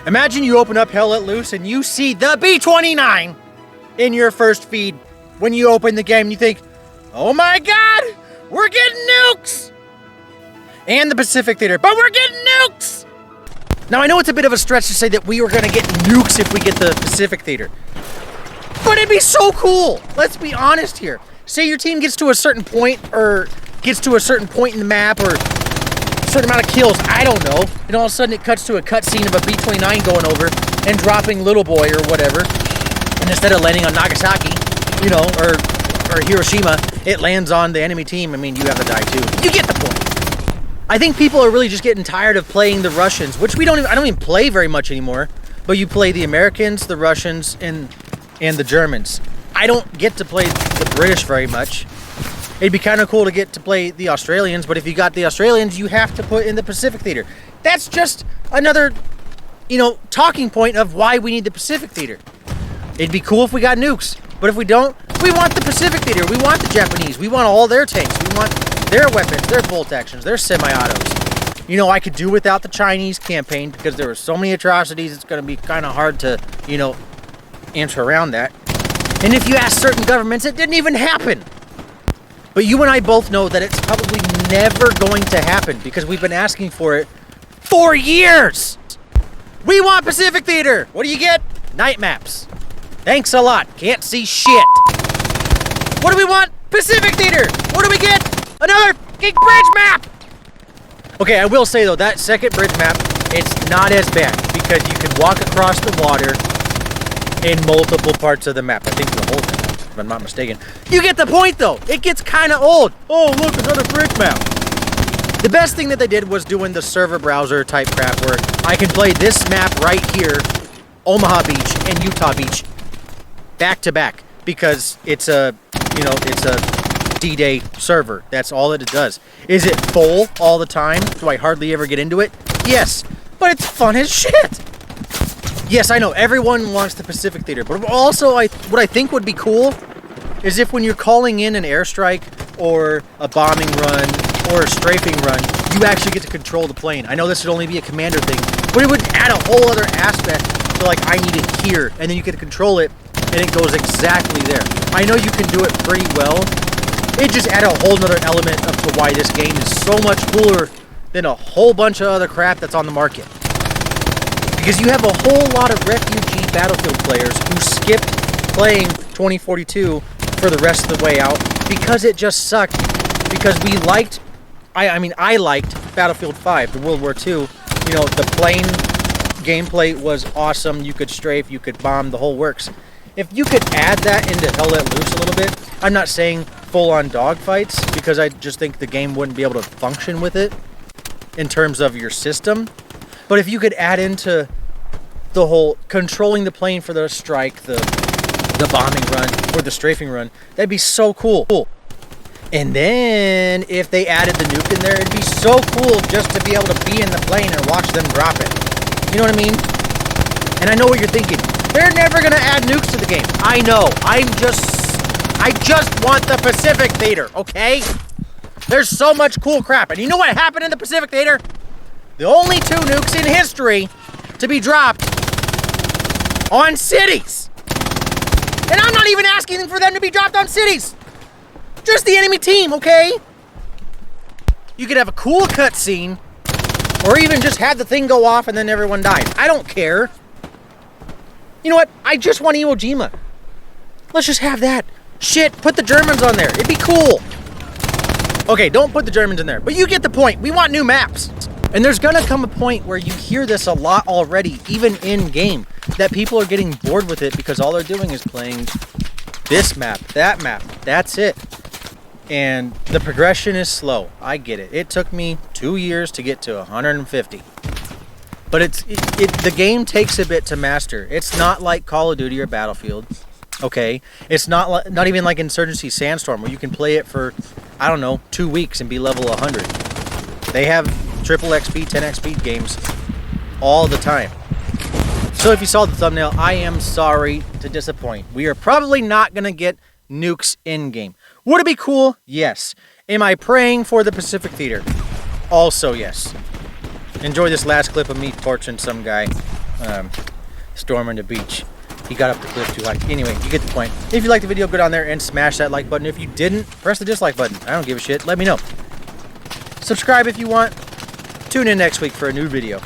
Imagine you open up Hell Let Loose and you see the B-29 in your first feed. When you open the game, you think, oh my God, we're getting nukes! And the Pacific Theater, but we're getting nukes! Now I know it's a bit of a stretch to say that we were gonna get nukes if we get the Pacific Theater. But it'd be so cool. Let's be honest here. Say your team gets to a certain point or gets to a certain point in the map or a certain amount of kills, I don't know. And all of a sudden it cuts to a cutscene of a B-29 going over and dropping Little Boy or whatever. And instead of landing on Nagasaki, you know, or Hiroshima, it lands on the enemy team. I mean, you have to die too. You get the point. I think people are really just getting tired of playing the Russians, which I don't even play very much anymore. But you play the Americans, the Russians, and the Germans. I don't get to play the British very much. It'd be kind of cool to get to play the Australians, but if you got the Australians, you have to put in the Pacific Theater. That's just another, talking point of why we need the Pacific Theater. It'd be cool if we got nukes, but if we don't, we want the Pacific Theater. We want the Japanese. We want all their tanks. We want their weapons, their bolt actions, their semi-autos. I could do without the Chinese campaign because there were so many atrocities, it's going to be kind of hard to, answer around that. And if you ask certain governments, it didn't even happen. But you and I both know that it's probably never going to happen because we've been asking for it for years. We want Pacific Theater. What do you get? Night maps. Thanks a lot. Can't see shit. What do we want? Pacific Theater. What do we get? Another big bridge map. Okay, I will say though, that second bridge map, it's not as bad because you can walk across the water in multiple parts of the map. I think the whole thing, if I'm not mistaken. You get the point though. It gets kind of old. Oh, look, another bridge map. The best thing that they did was doing the server browser type crap where I can play this map right here, Omaha Beach and Utah Beach, back to back because it's a D-Day server. That's all that it does. Is it full all the time? Do I hardly ever get into it? Yes, but it's fun as shit. Yes, I know, everyone wants the Pacific Theater, but also what I think would be cool is if when you're calling in an airstrike or a bombing run or a strafing run, you actually get to control the plane. I know this would only be a commander thing, but it would add a whole other aspect to like, I need it here, and then you get to control it, and it goes exactly there. I know you can do it pretty well. It just added a whole nother element of to why this game is so much cooler than a whole bunch of other crap that's on the market. Because you have a whole lot of refugee Battlefield players who skipped playing 2042 for the rest of the way out because it just sucked. Because we liked, I liked Battlefield 5, the World War II. The plane gameplay was awesome. You could strafe, you could bomb, the whole works. If you could add that into Hell Let Loose a little bit, I'm not saying full-on dogfights because I just think the game wouldn't be able to function with it in terms of your system. But if you could add into the whole controlling the plane for the strike, the bombing run, or the strafing run, that'd be so cool. And then if they added the nuke in there, it'd be so cool just to be able to be in the plane and watch them drop it. You know what I mean? And I know what you're thinking. They're never gonna add nukes to the game. I know. I just want the Pacific Theater, okay? There's so much cool crap. And you know what happened in the Pacific Theater? The only 2 nukes in history to be dropped on cities. And I'm not even asking for them to be dropped on cities. Just the enemy team, okay? You could have a cool cutscene, or even just have the thing go off and then everyone dies. I don't care. You know what? I just want Iwo Jima. Let's just have that. Shit, put the Germans on there. It'd be cool. Okay, don't put the Germans in there, but you get the point. We want new maps. And there's gonna come a point where you hear this a lot already, even in game, that people are getting bored with it because all they're doing is playing this map, that's it. And the progression is slow, I get it. It took me 2 years to get to 150. But the game takes a bit to master. It's not like Call of Duty or Battlefield, okay? It's not even like Insurgency Sandstorm where you can play it for, 2 weeks and be level 100. They have triple XP, 10 XP games all the time. So if you saw the thumbnail, I am sorry to disappoint. We are probably not going to get Nukes in game. Would it be cool? Yes. Am I praying for the Pacific Theater? Also yes. Enjoy this last clip of me torching some guy. storming the beach. He got up the cliff too high. Anyway, you get the point. If you liked the video, go down there and smash that like button. If you didn't, press the dislike button. I don't give a shit. Let me know. Subscribe if you want. Tune in next week for a new video.